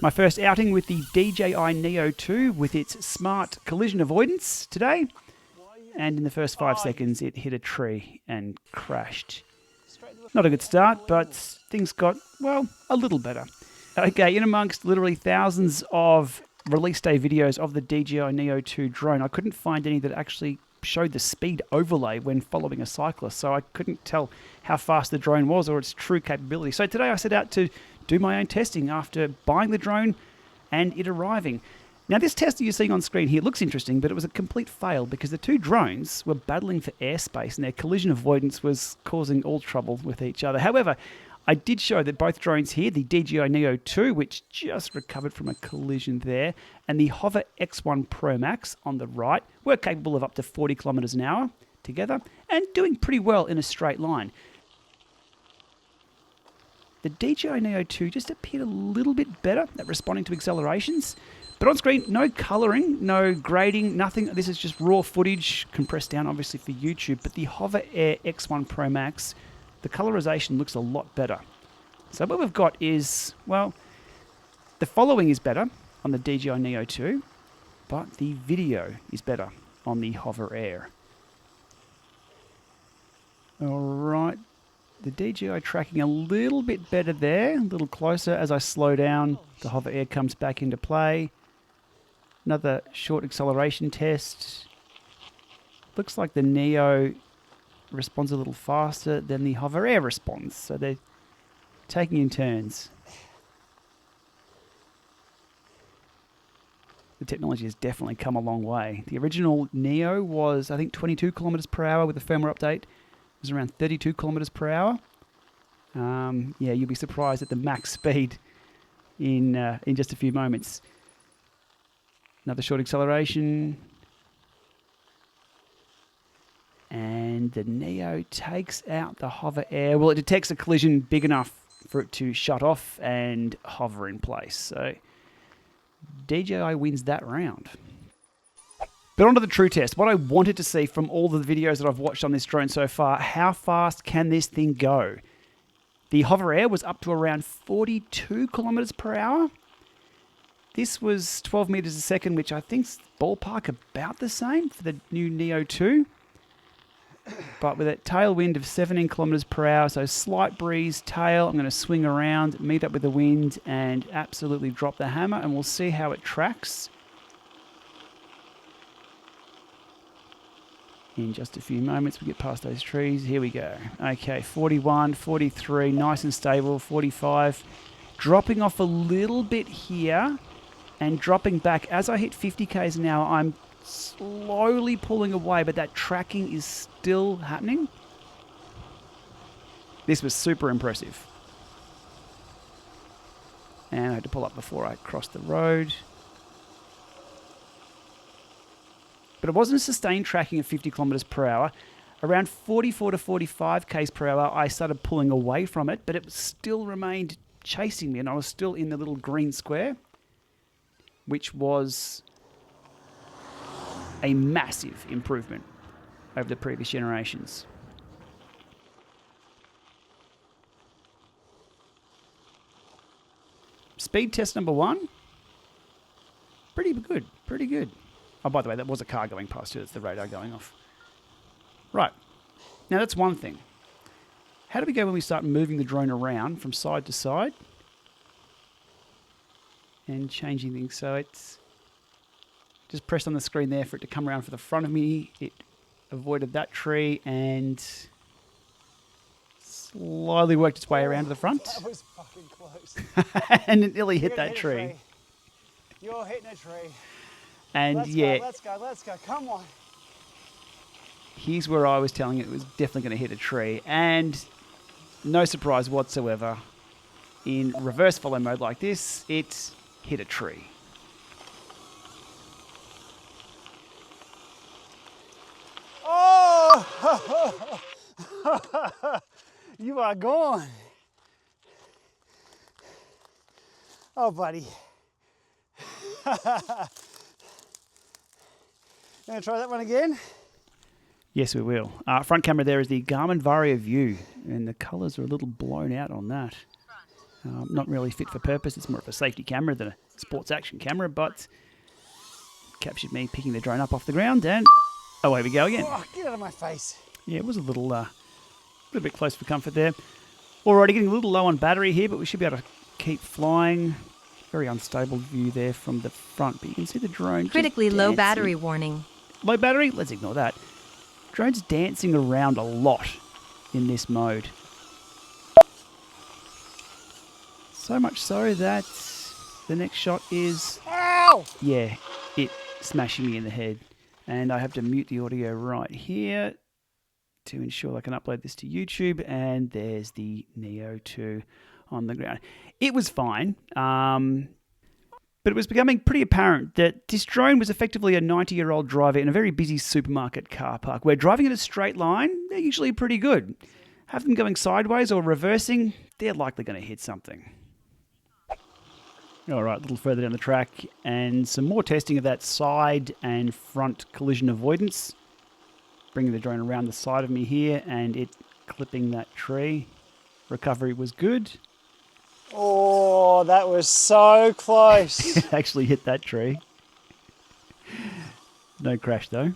My first outing with the DJI Neo 2 with its smart collision avoidance today. And in the first 5 seconds, it hit a tree and crashed. Not a good start, but things got, well, a little better. Okay, in amongst literally thousands of release day videos of the DJI Neo 2 drone, I couldn't find any that actually showed the speed overlay when following a cyclist, so I couldn't tell how fast the drone was or its true capability. So today I set out to do my own testing after buying the drone and it arriving. Now this test that you're seeing on screen here looks interesting, but it was a complete fail because the two drones were battling for airspace and their collision avoidance was causing all trouble with each other. However, I did show that both drones here, the DJI Neo 2, which just recovered from a collision there, and the HoverAir X1 PROMAX on the right, were capable of up to 40 kilometers an hour together and doing pretty well in a straight line. The DJI Neo 2 just appeared a little bit better at responding to accelerations. But on screen, no colouring, no grading, nothing. This is just raw footage, compressed down obviously for YouTube. But the HoverAir X1 PROMAX, the colourisation looks a lot better. So what we've got is, well, the following is better on the DJI Neo 2, but the video is better on the HoverAir. All right. The DJI tracking a little bit better there, a little closer. As I slow down, the HoverAir comes back into play. Another short acceleration test. Looks like the Neo responds a little faster than the HoverAir responds, so they're taking in turns. The technology has definitely come a long way. The original Neo was, I think, 22 kilometers per hour with the firmware update. It was around 32 kilometers per hour. Yeah, you'll be surprised at the max speed in just a few moments. Another short acceleration. And the Neo takes out the HoverAir. Well, it detects a collision big enough for it to shut off and hover in place. So DJI wins that round. But onto the true test. What I wanted to see from all the videos that I've watched on this drone so far, how fast can this thing go? The HoverAir was up to around 42 kilometers per hour. This was 12 meters a second, which I think's ballpark about the same for the new Neo 2. But with a tailwind of 17 kilometers per hour, so slight breeze, tail, I'm going to swing around, meet up with the wind, and absolutely drop the hammer, and we'll see how it tracks in just a few moments. We get past those trees. Here we go. Okay, 41, 43, nice and stable, 45. Dropping off a little bit here and dropping back. As I hit 50 k's an hour, I'm slowly pulling away, but that tracking is still happening. This was super impressive. And I had to pull up before I crossed the road. But it wasn't a sustained tracking at 50 kilometers per hour. Around 44 to 45 k's per hour, I started pulling away from it, but it still remained chasing me, and I was still in the little green square, which was a massive improvement over the previous generations. Speed test number 1. Pretty good, pretty good. Oh, by the way, that was a car going past you. That's the radar going off. Right. Now, that's one thing. How do we go when we start moving the drone around from side to side and changing things? So it's just pressed on the screen there for it to come around for the front of me. It avoided that tree and slowly worked its way around to the front. That was fucking close. And it nearly hit that tree. You're hitting a tree. And let's go, come on. Here's where I was telling it was definitely going to hit a tree. And no surprise whatsoever, in reverse follow mode like this, it hit a tree. Oh! You are gone. Oh, buddy. Gonna try that one again? Yes, we will. Front camera there is the Garmin Vario View, and the colours are a little blown out on that. Not really fit for purpose. It's more of a safety camera than a sports action camera, but captured me picking the drone up off the ground, and away we go again. Oh, get out of my face. Yeah, it was a little bit close for comfort there. Alrighty, getting a little low on battery here, but we should be able to keep flying. Very unstable view there from the front, but you can see the drone Critically low battery warning. Low battery? Let's ignore that. Drone's dancing around a lot in this mode. So much so that the next shot is... Ow! Yeah, it smashing me in the head. And I have to mute the audio right here to ensure I can upload this to YouTube. And there's the Neo 2 on the ground. It was fine, but it was becoming pretty apparent that this drone was effectively a 90-year-old driver in a very busy supermarket car park, where driving in a straight line, they're usually pretty good. Have them going sideways or reversing, they're likely going to hit something. All right, a little further down the track, and some more testing of that side and front collision avoidance. Bringing the drone around the side of me here, and it clipping that tree. Recovery was good. Oh, that was so close. Actually hit that tree. No crash though.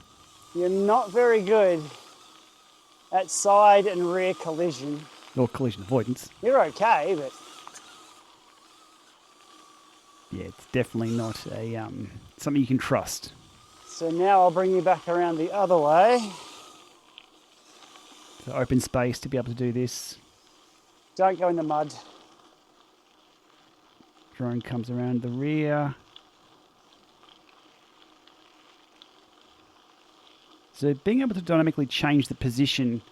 You're not very good at side and rear collision. Or collision avoidance. You're okay, but... Yeah, it's definitely not a something you can trust. So now I'll bring you back around the other way. So open space to be able to do this. Don't go in the mud. Drone comes around the rear. So being able to dynamically change the position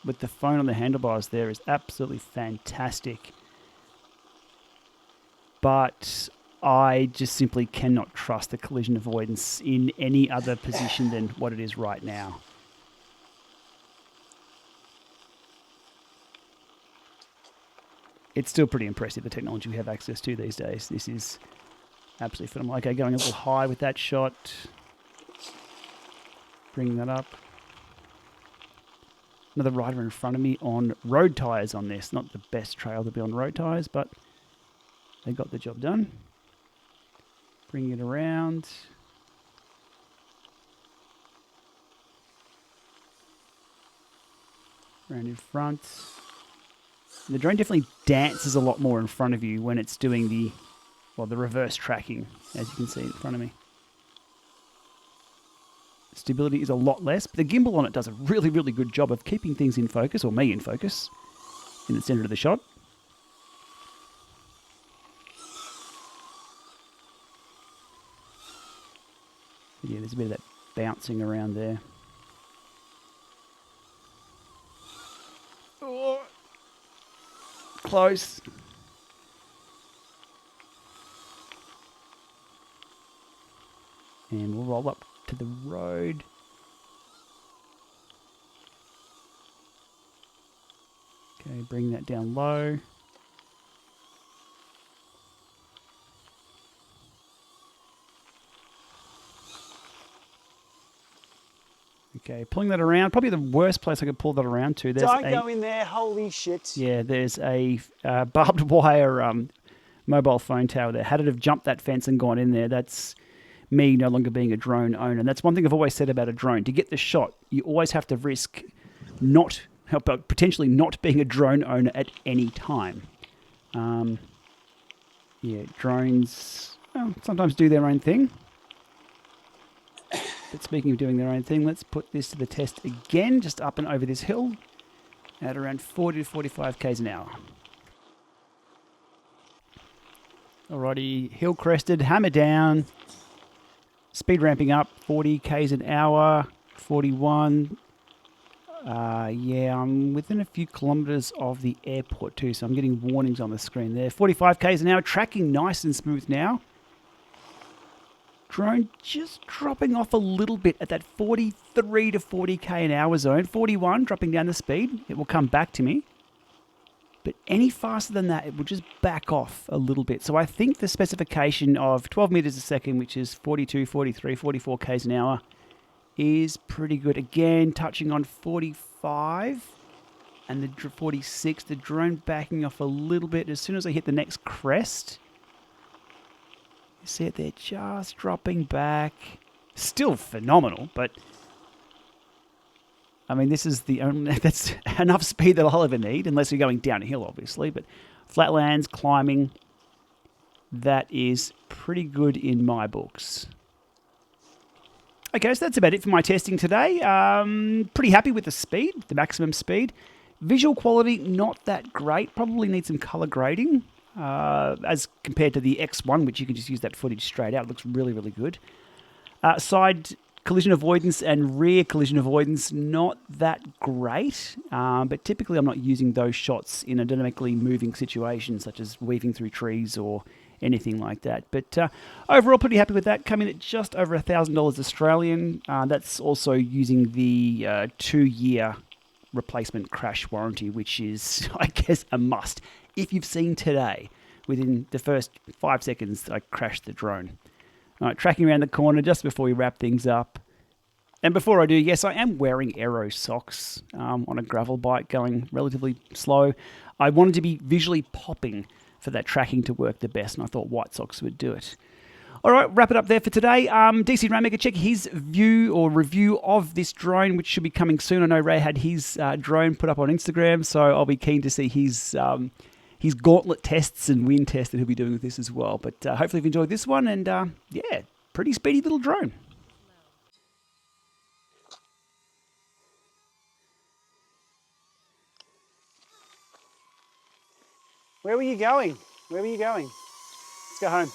with the phone on the handlebars there is absolutely fantastic. But I just simply cannot trust the collision avoidance in any other position than what it is right now. It's still pretty impressive, the technology we have access to these days. This is absolutely phenomenal. Okay, going a little high with that shot. Bring that up. Another rider in front of me on road tyres on this. Not the best trail to be on road tyres, but they got the job done. Bring it around. Around in front. The drone definitely dances a lot more in front of you when it's doing the reverse tracking, as you can see in front of me. Stability is a lot less, but the gimbal on it does a really, really good job of keeping things in focus, or me in focus, in the center of the shot. Yeah, there's a bit of that bouncing around there. Oh, close. And we'll roll up to the road. Okay, bring that down low. Okay, pulling that around. Probably the worst place I could pull that around to. Don't go in there, holy shit. Yeah, there's a barbed wire mobile phone tower there. Had it have jumped that fence and gone in there, that's me no longer being a drone owner. And that's one thing I've always said about a drone. To get the shot, you always have to risk potentially not being a drone owner at any time. Yeah, drones sometimes do their own thing. But speaking of doing their own thing, let's put this to the test again, just up and over this hill at around 40 to 45 k's an hour. Alrighty, hill crested, hammer down, speed ramping up, 40 k's an hour, 41. Yeah, I'm within a few kilometers of the airport too, so I'm getting warnings on the screen there. 45 k's an hour, tracking nice and smooth now. Drone just dropping off a little bit at that 43 to 40k an hour zone. 41, dropping down the speed. It will come back to me. But any faster than that, it will just back off a little bit. So I think the specification of 12 meters a second, which is 42, 43, 44 k's an hour, is pretty good. Again, touching on 45. and the 46, the drone backing off a little bit. As soon as I hit the next crest, you see it there just dropping back. Still phenomenal, but I mean, this is the only, that's enough speed that I'll ever need, unless you're going downhill, obviously. But flatlands, climbing, that is pretty good in my books. Okay, so that's about it for my testing today. Pretty happy with the speed, the maximum speed. Visual quality, not that great. Probably need some color grading as compared to the X1, which you can just use that footage straight out. It looks really, really good. Side collision avoidance and rear collision avoidance, not that great. But typically I'm not using those shots in a dynamically moving situation, such as weaving through trees or anything like that. But overall, pretty happy with that. Coming at just over $1,000 Australian. That's also using the 2-year replacement crash warranty, which is, I guess, a must. If you've seen today, within the first 5 seconds, I crashed the drone. All right, tracking around the corner just before we wrap things up. And before I do, yes, I am wearing aero socks on a gravel bike going relatively slow. I wanted to be visually popping for that tracking to work the best, and I thought white socks would do it. All right, wrap it up there for today. DC Rainmaker, check his view or review of this drone, which should be coming soon. I know Ray had his drone put up on Instagram, so I'll be keen to see his gauntlet tests and wind test that he'll be doing with this as well. But hopefully you've enjoyed this one, and yeah, pretty speedy little drone. Where were you going? Where were you going? Let's go home.